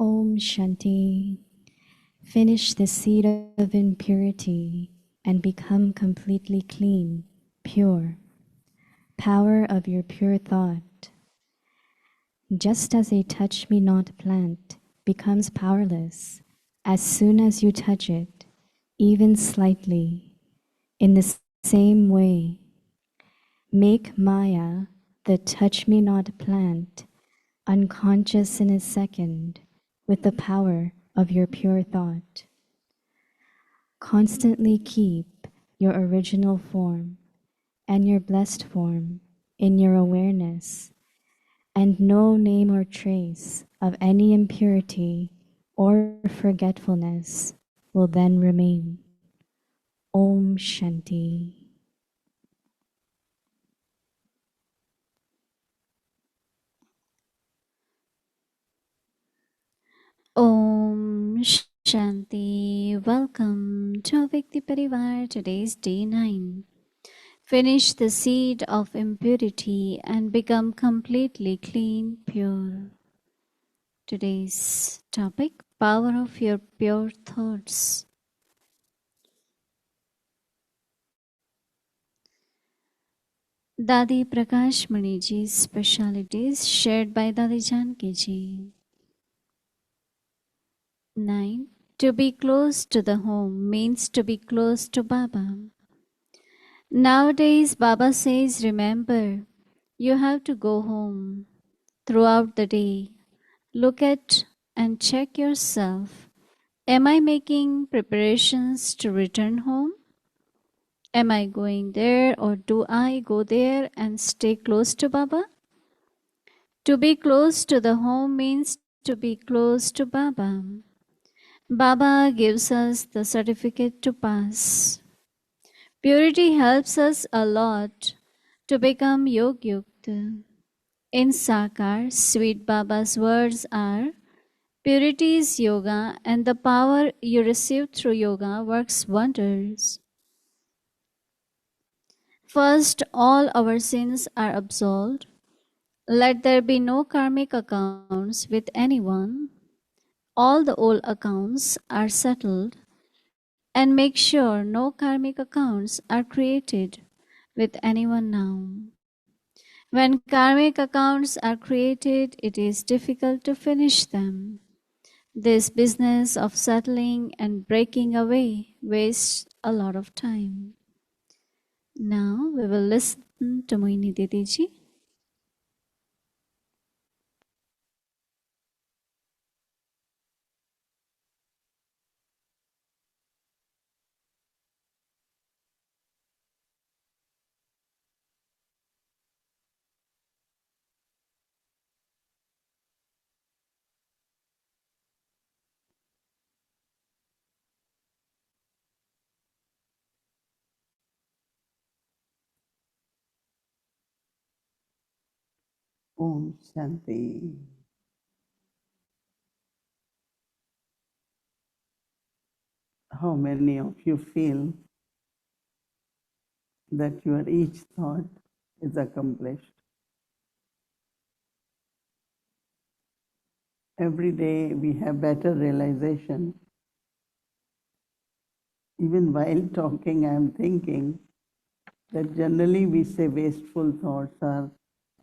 Om Shanti. Finish the seed of impurity and become completely clean, pure. Power of your pure thought. Just as a touch-me-not plant becomes powerless as soon as you touch it, even slightly, in the same way, make Maya, the touch-me-not plant, unconscious in a second with the power of your pure thought. Constantly keep your original form and your blessed form in your awareness, and no name or trace of any impurity or forgetfulness will then remain. Om Shanti. Om Shanti. Welcome to Vikti Parivar. Today's day 9. Finish the seed of impurity and become completely clean, pure. Today's topic, power of your pure thoughts. Dadi Prakash Mani Ji's specialities shared by Dadi Janki Ji. 9. To be close to the home means to be close to Baba. Nowadays, Baba says, remember, you have to go home. Throughout the day, look at and check yourself. Am I making preparations to return home? Am I going there, or do I go there and stay close to Baba? To be close to the home means to be close to Baba. Baba gives us the certificate to pass. Purity helps us a lot to become Yogyukta. In Sakar, Sweet Baba's words are, purity is yoga, and the power you receive through yoga works wonders. First, all our sins are absolved. Let there be no karmic accounts with anyone. All the old accounts are settled, and make sure no karmic accounts are created with anyone now. When karmic accounts are created, it is difficult to finish them. This business of settling and breaking away wastes a lot of time. Now we will listen to Mohini Didi ji. Om Shanti. How many of you feel that your each thought is accomplished? Every day we have better realization. Even while talking, I am thinking that generally we say wasteful thoughts are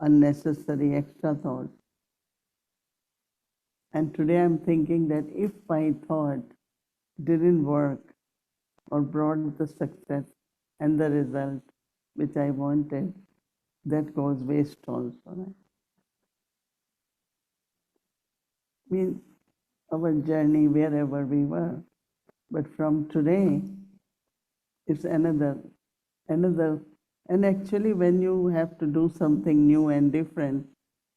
unnecessary extra thoughts. And today I'm thinking that if my thought didn't work or brought the success and the result which I wanted, that goes waste also. Right? Means our journey wherever we were. But from today, it's another. And actually when you have to do something new and different,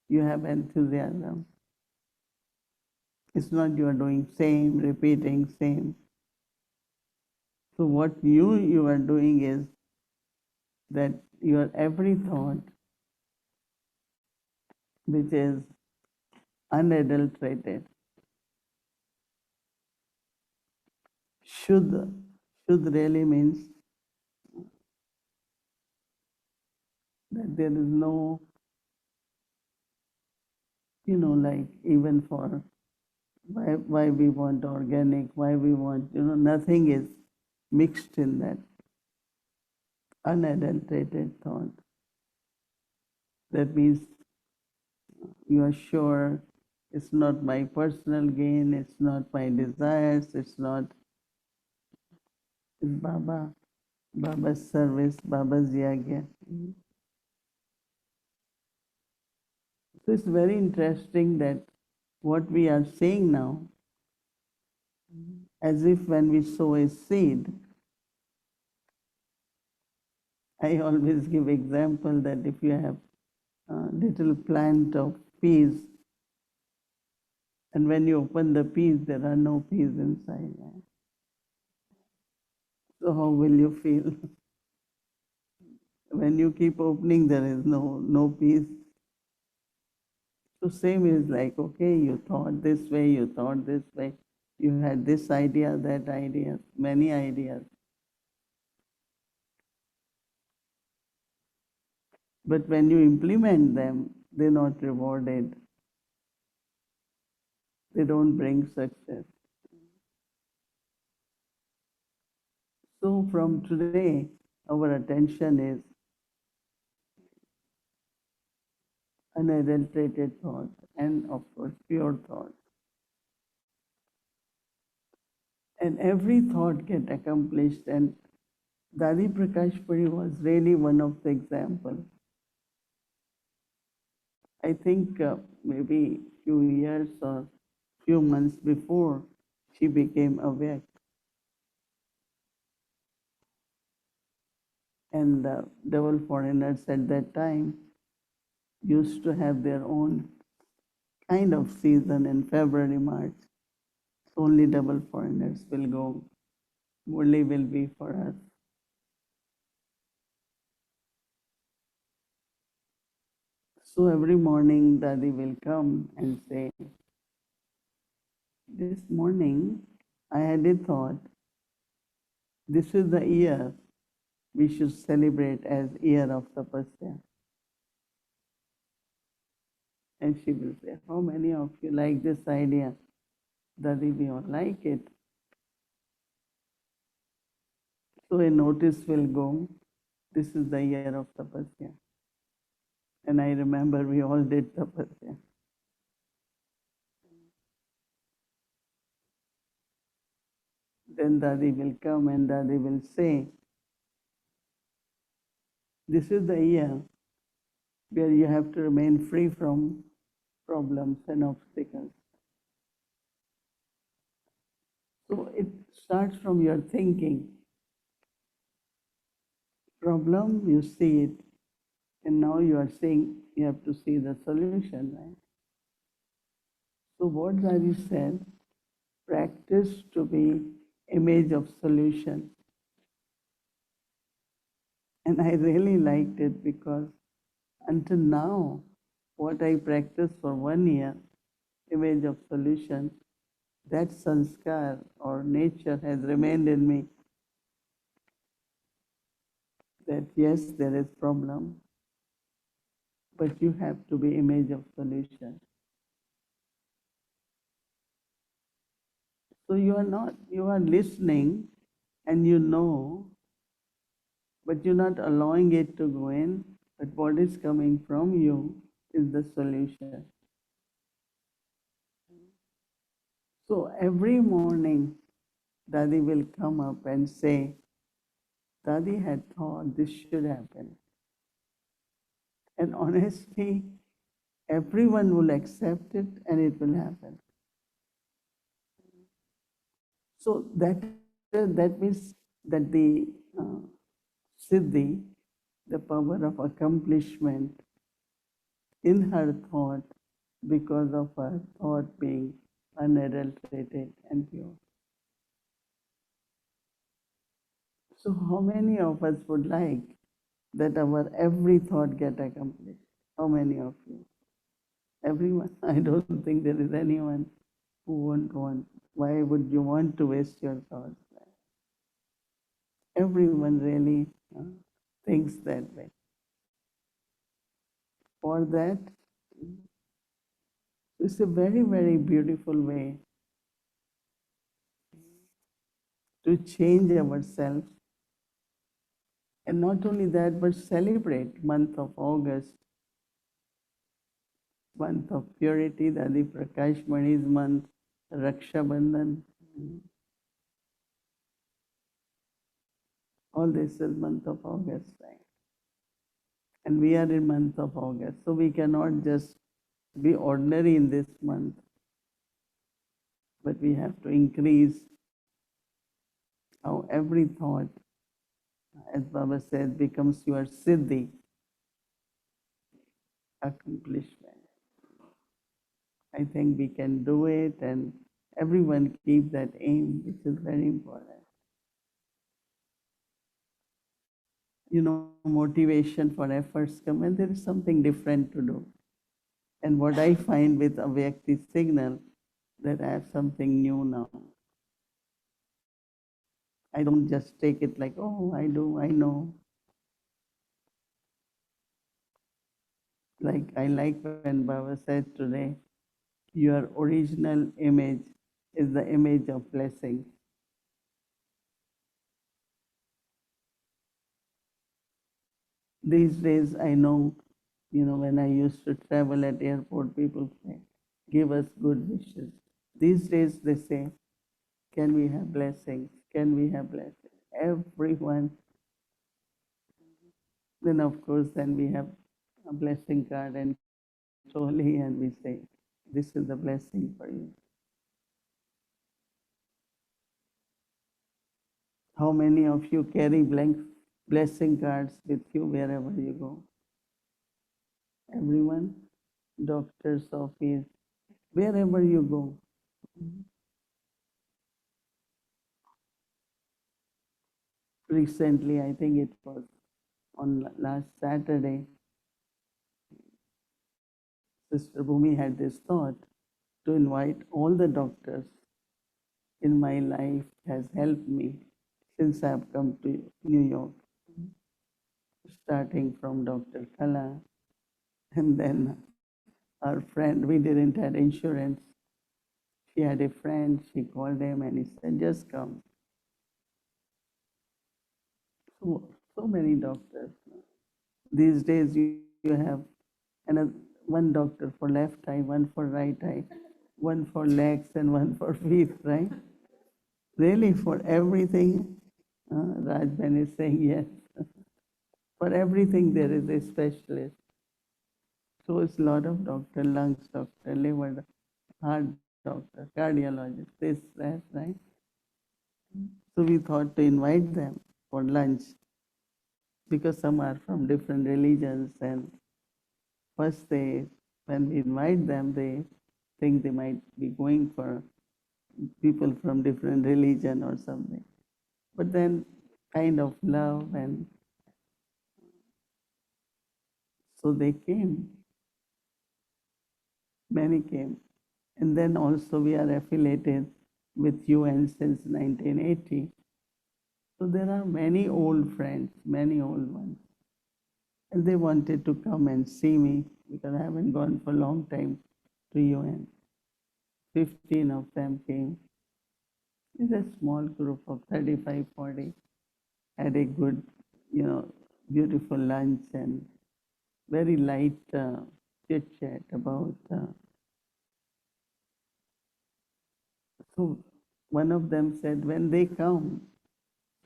you have enthusiasm. It's not you are doing same, repeating same. So what you are doing is that your every thought, which is unadulterated, should really means that there is no, like even for why we want organic, why we want, nothing is mixed in that unadulterated thought. That means you are sure it's not my personal gain, it's not my desires, it's not, it's Baba's service, Baba's yagya. So it's very interesting that what we are saying now, as if when we sow a seed, I always give example that if you have a little plant of peas, and when you open the peas, there are no peas inside. So how will you feel? When you keep opening, there is no peas. So same is like, okay, you thought this way, you thought this way, you had this idea, that idea, many ideas. But when you implement them, they're not rewarded. They don't bring success. So from today, our attention is unadulterated thought and of course pure thought. And every thought get accomplished, and Dadi Prakash Puri was really one of the examples. I think maybe few years or few months before she became awake. And the devil foreigners at that time used to have their own kind of season in February, March. So only double foreigners will go. Murli will be for us. So every morning Dadi will come and say, this morning I had a thought, this is the year we should celebrate as year of tapasya. And she will say, how many of you like this idea? Dadi, we all like it. So a notice will go, this is the year of tapasya. And I remember we all did tapasya. Then Dadi will come and Dadi will say, this is the year where you have to remain free from problems and obstacles. So it starts from your thinking. Problem, you see it, and now you are saying you have to see the solution, right? So what Dadi said, practice to be image of solution. And I really liked it because until now, what I practiced for 1 year, image of solution, that sanskar or nature has remained in me. That yes, there is problem, but you have to be image of solution. So you are listening and you know, but you're not allowing it to go in, but what is coming from you is the solution. So every morning, Dadi will come up and say, Dadi had thought this should happen. And honestly, everyone will accept it and it will happen. So that means that the siddhi, the power of accomplishment in her thought, because of her thought being unadulterated and pure. So how many of us would like that our every thought get accomplished? How many of you? Everyone? I don't think there is anyone who won't want. Why would you want to waste your thoughts? Everyone really thinks that way. For that, it's a very, very beautiful way to change ourselves. And not only that, but celebrate month of August, month of purity, the Adi Prakash Mani's month, Raksha Bandhan. All this is month of August, right? And we are in month of August, so we cannot just be ordinary in this month, but we have to increase how every thought, as Baba said, becomes your siddhi, accomplishment. I think we can do it, and everyone keep that aim, which is very important. Motivation for efforts come, and there is something different to do. And what I find with a Vyakti signal, that I have something new now. I don't just take it like, oh, I do, I know. Like I like when Baba said today, your original image is the image of blessing. These days, I know, when I used to travel at airport, people say, give us good wishes. These days, they say, can we have blessings? Can we have blessings? Everyone. Then, of course, then we have a blessing card and slowly, and we say, this is the blessing for you. How many of you carry blank blessing cards with you wherever you go? Everyone? Doctor's office, wherever you go. Recently, I think it was on last Saturday, Sister Bhumi had this thought to invite all the doctors in my life has helped me since I've come to New York, starting from Dr. Kala, and then our friend, we didn't have insurance. She had a friend, she called him and he said, just come. So many doctors. These days you have another, one doctor for left eye, one for right eye, one for legs and one for feet, right? Really, for everything, Rajban is saying yes. For everything there is a specialist. So it's a lot of doctor, lungs doctor, liver, heart doctor, cardiologist, this, that, right? So we thought to invite them for lunch because some are from different religions, and first when we invite them, they think they might be going for people from different religion or something. But then kind of love, and so they came. Many came. And then also we are affiliated with UN since 1980. So there are many old friends, many old ones. And they wanted to come and see me because I haven't gone for a long time to UN. 15 of them came. It's a small group of 35, 40. Had a good, beautiful lunch and very light chit chat about. So one of them said, when they come,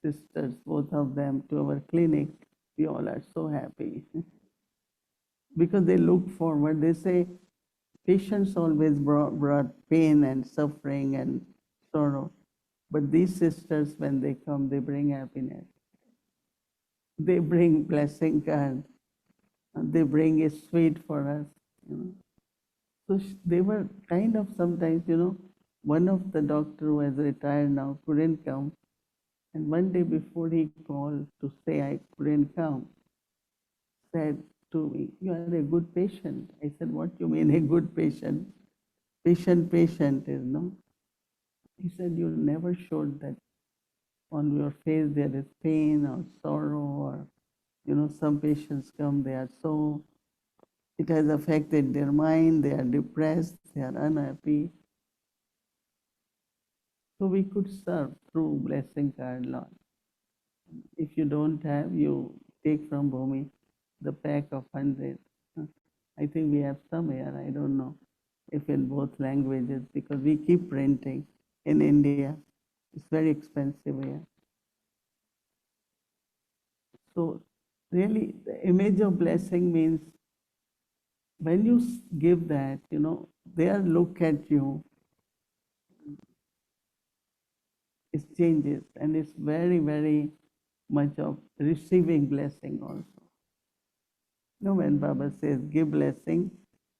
sisters, both of them, to our clinic, we all are so happy because they look forward. They say patients always brought pain and suffering and sorrow, but these sisters, when they come, they bring happiness. They bring blessing card. They bring a sweet for us. So they were kind of sometimes, one of the doctor who has retired now couldn't come. And one day before he called to say I couldn't come, said to me, you are a good patient. I said, what you mean a good patient? Patient is, no? He said, you never showed that on your face there is pain or sorrow, or, some patients come, they are so, it has affected their mind, they are depressed, they are unhappy. So we could serve through blessing card, Lord. If you don't have, you take from Bhumi the pack of 100. I think we have some here, I don't know if in both languages, because we keep printing in India. It's very expensive here. So really the image of blessing means when you give that, their look at you, it changes, and it's very, very much of receiving blessing also. When Baba says give blessing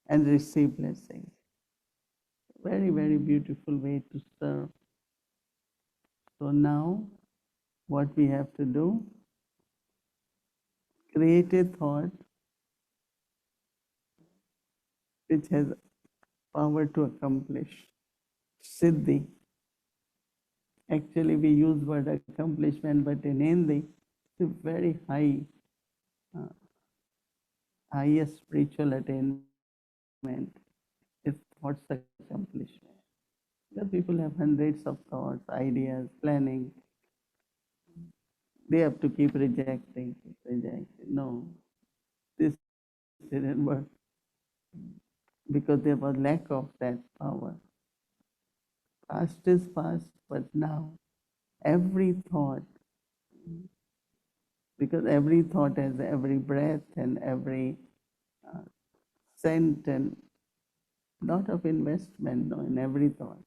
and receive blessing. Very, very beautiful way to serve. So now what we have to do, create a thought which has power to accomplish. Siddhi. Actually, we use word accomplishment, but in Hindi, it's a very uh, highest spiritual attainment. It's thoughts accomplishment. Because people have hundreds of thoughts, ideas, planning. They have to keep rejecting, No, this didn't work because there was lack of that power. Past is past, but now every thought, because every thought has every breath and every uh, scent and lot of investment in every thought.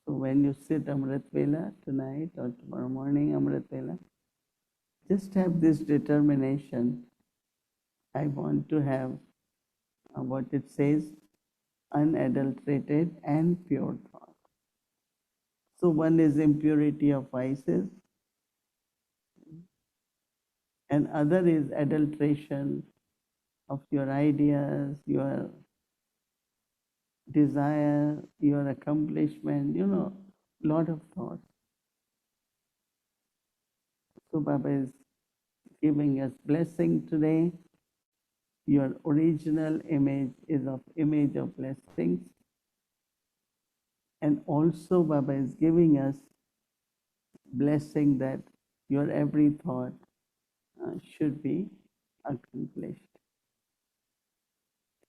So when you sit Amrit Vela tonight or tomorrow morning Amrit Vela, just have this determination. I want to have what it says, unadulterated and pure thought. So one is impurity of vices, and other is adulteration of your ideas, your desire, your accomplishment, lot of thoughts. So Baba is giving us blessing today. Your original image is of image of blessings. And also Baba is giving us blessing that your every thought should be accomplished.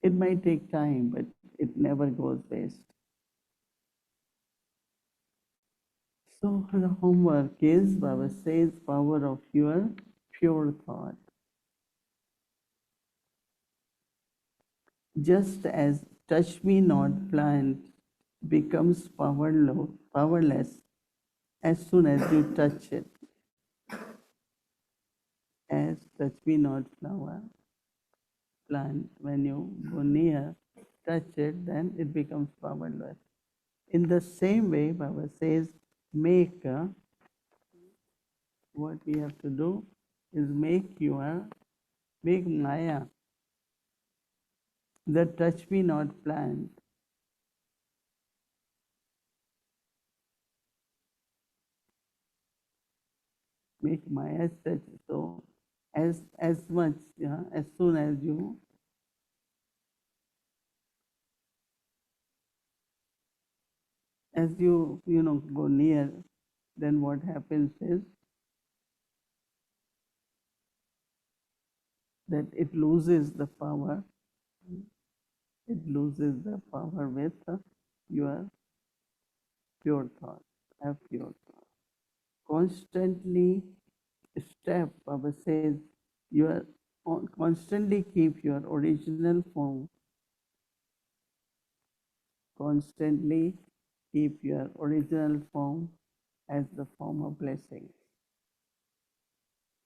It might take time, but it never goes waste. So the homework is, Baba says, power of your pure thought. Just as touch me not plant becomes powerless as soon as you touch it, as touch me not flower plant, when you go near, touch it, then it becomes powerless. In the same way, Baba says, what we have to do is make Maya, the touch me not plant, make Maya touch. So as much, as soon as you go near, then what happens is that it loses the power. It loses the power with your pure thought. Have pure thought. Constantly step, Baba says, constantly keep your original form. Constantly keep your original form as the form of blessing.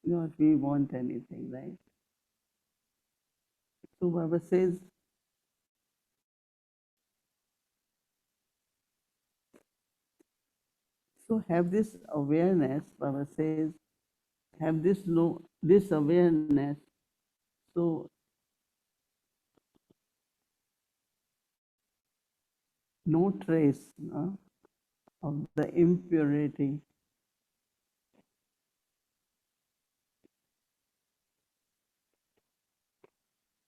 Not we want anything, right? So Baba says, so have this awareness, Baba says, have this awareness. So no trace of the impurity,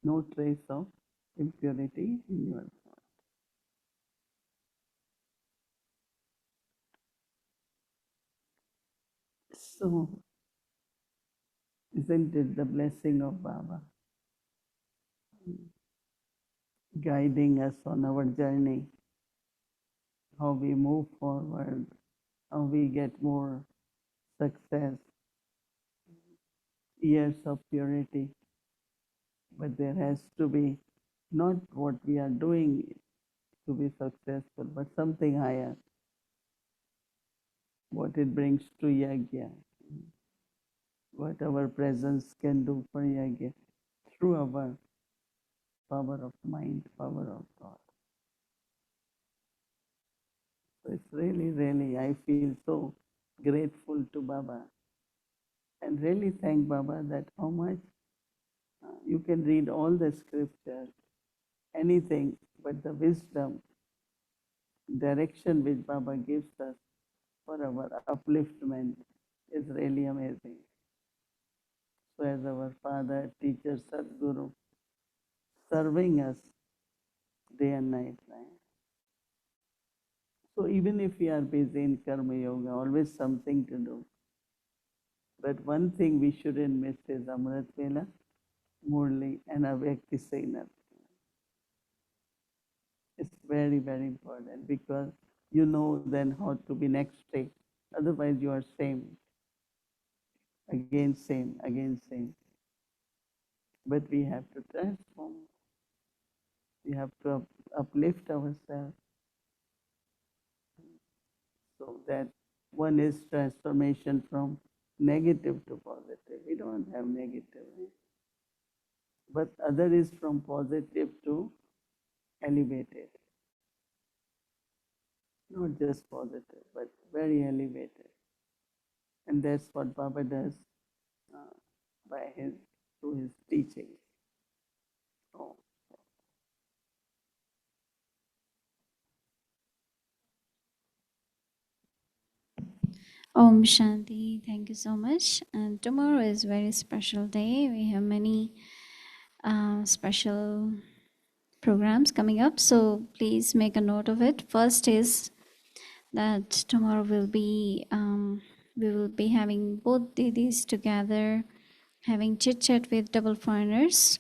no trace of impurity in your thought. So, isn't it the blessing of Baba guiding us on our journey, how we move forward, how we get more success, years of purity. But there has to be not what we are doing to be successful, but something higher, what it brings to Yagya, what our presence can do for Yagya through our power of mind, power of thought. So it's really, really, I feel so grateful to Baba and really thank Baba that how much you can read all the scriptures, anything, but the wisdom, direction which Baba gives us for our upliftment is really amazing. So as our father, teacher, Sadguru, serving us day and night, right? So even if we are busy in Karma Yoga, always something to do. But one thing we shouldn't miss is Amrit Vela, Murli, and Avyakti Signal. It's very, very important because you know then how to be next day. Otherwise, you are same, again same, again same. But we have to transform. We have to uplift ourselves so that one is transformation from negative to positive. We don't have negative, eh? But other is from positive to elevated. Not just positive, but very elevated. And that's what Baba does uh, by his through his teaching. Oh. Om Shanti. Thank you so much. And tomorrow is a very special day. We have many special programs coming up. So please make a note of it. First is that tomorrow we will be having both Didis together, having chit chat with double foreigners,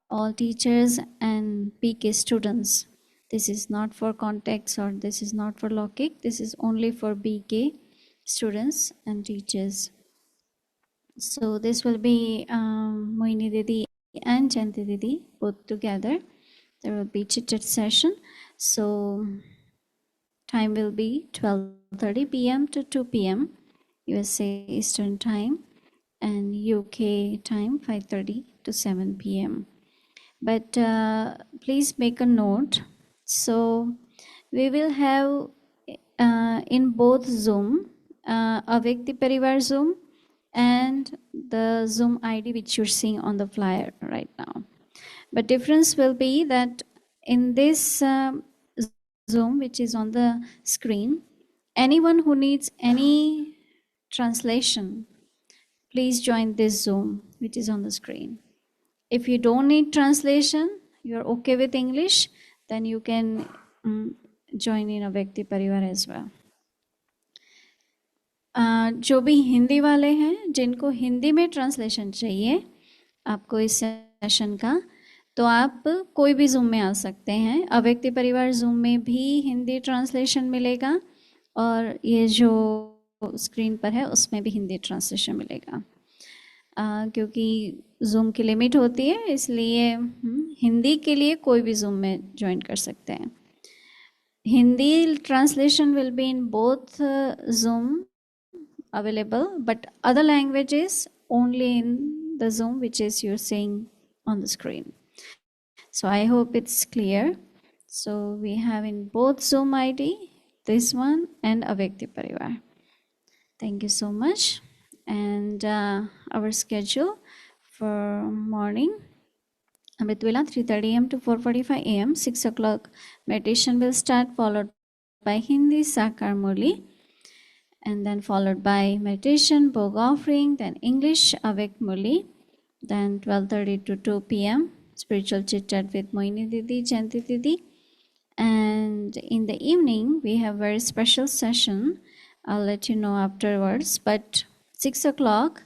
all teachers and PK students. This is not for context or this is not for Lokik. This is only for BK students and teachers. So this will be Mohini Didi and Janti Didi both together. There will be chit chat session. So time will be 12:30 p.m. to 2 p.m. USA Eastern Time and UK time 5:30 to 7 p.m. But please make a note. So we will have in both Zoom, Avyakti Parivar Zoom and the Zoom ID which you're seeing on the flyer right now. But difference will be that in this Zoom which is on the screen, anyone who needs any translation, please join this Zoom which is on the screen. If you don't need translation, you're okay with English, then you can join in Avyakti Parivar as well. जो भी हिंदी वाले हैं जिनको हिंदी में translation चाहिए आपको इस session का, तो आप कोई भी जूम में आ सकते हैं. अव्यक्ति परिवार जूम में भी हिंदी ट्रांसलेशन मिलेगा और ये जो स्क्रीन पर है उसमें भी हिंदी ट्रांसलेशन मिलेगा. क्योंकि जूम की लिमिट होती है इसलिए हिंदी के लिए कोई भी जूम में ज्वाइन कर सकते हैं. Hindi translation will be in both zoom available, but other languages only in the Zoom which is you're seeing on the screen. So I hope it's clear. So we have in both Zoom ID, this one and Avyakti Parivar. Thank you so much. And our schedule for morning, Amritvela 3:30 a.m. to 4:45 a.m. 6 o'clock meditation will start, followed by Hindi Sakar Murli, and then followed by meditation, Bhog offering, then English, Avek Murli, then 12:30 to 2 p.m. spiritual chit chat with Mohini Didi, Janti Didi, and in the evening we have very special session. I'll let you know afterwards, but 6 o'clock,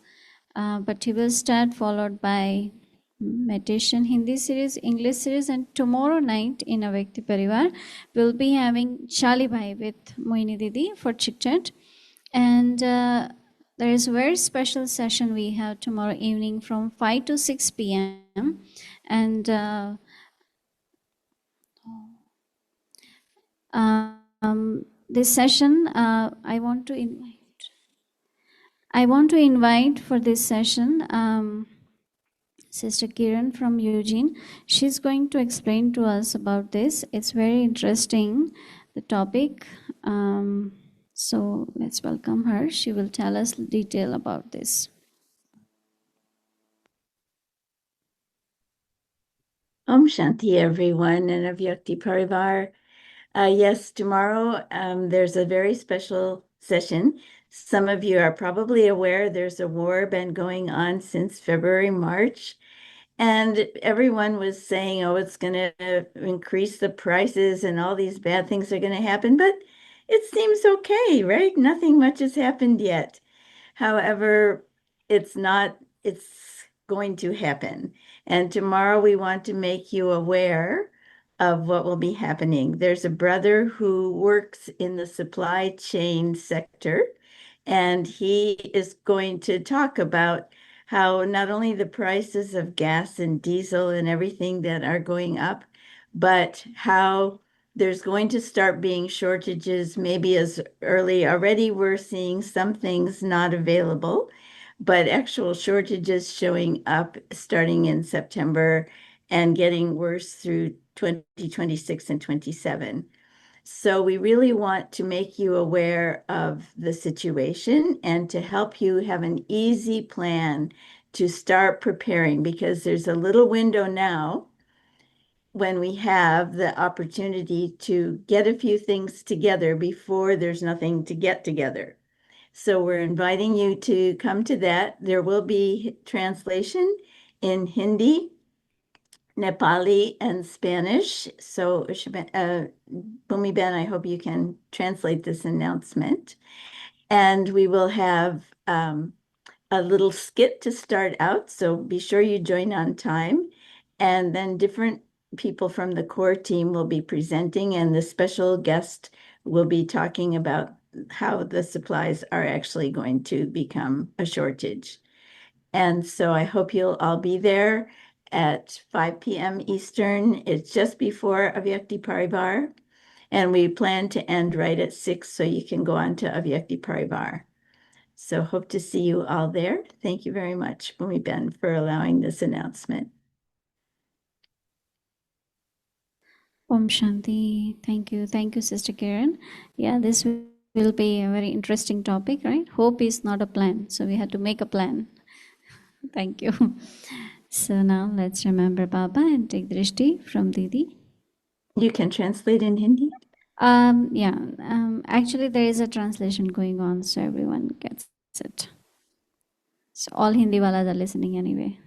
but he will start followed by meditation Hindi series, English series, and tomorrow night in Avyakti Parivar we'll be having Chali Bhai with Mohini Didi for chit chat. And there is a very special session we have tomorrow evening from 5 to 6 p.m. And this session, I want to invite for this session Sister Kiran from Eugene. She's going to explain to us about this. It's very interesting, the topic. So let's welcome her. She will tell us detail about this. Om Shanti, everyone, and Avyakti Parivar. Yes, tomorrow there's a very special session. Some of you are probably aware there's a war been going on since February, March, and everyone was saying, oh, it's going to increase the prices and all these bad things are going to happen, but it seems okay, right? Nothing much has happened yet. However, it's going to happen. And tomorrow we want to make you aware of what will be happening. There's a brother who works in the supply chain sector, and he is going to talk about how not only the prices of gas and diesel and everything that are going up, but how there's going to start being shortages maybe as early. Already we're seeing some things not available, but actual shortages showing up starting in September and getting worse through 2026 and 27. So we really want to make you aware of the situation and to help you have an easy plan to start preparing, because there's a little window now when we have the opportunity to get a few things together before there's nothing to get together. So we're inviting you to come to that. There will be translation in Hindi, Nepali, and Spanish. So, Bhumi Ben, I hope you can translate this announcement. And we will have a little skit to start out. So be sure you join on time. And then different people from the core team will be presenting, and the special guest will be talking about how the supplies are actually going to become a shortage. And so I hope you'll all be there at 5 p.m. Eastern. It's just before Avyakti Parivar, and we plan to end right at 6 so you can go on to Avyakti Parivar. So hope to see you all there. Thank you very much, Bhumi Ben, for allowing this announcement. Om Shanti. Thank you. Thank you, Sister Kiran. Yeah, this will be a very interesting topic, right? Hope is not a plan. So we had to make a plan. Thank you. So now let's remember Baba and take drishti from Didi. You can translate in Hindi? Actually there is a translation going on, so everyone gets it. So all Hindi walas are listening anyway.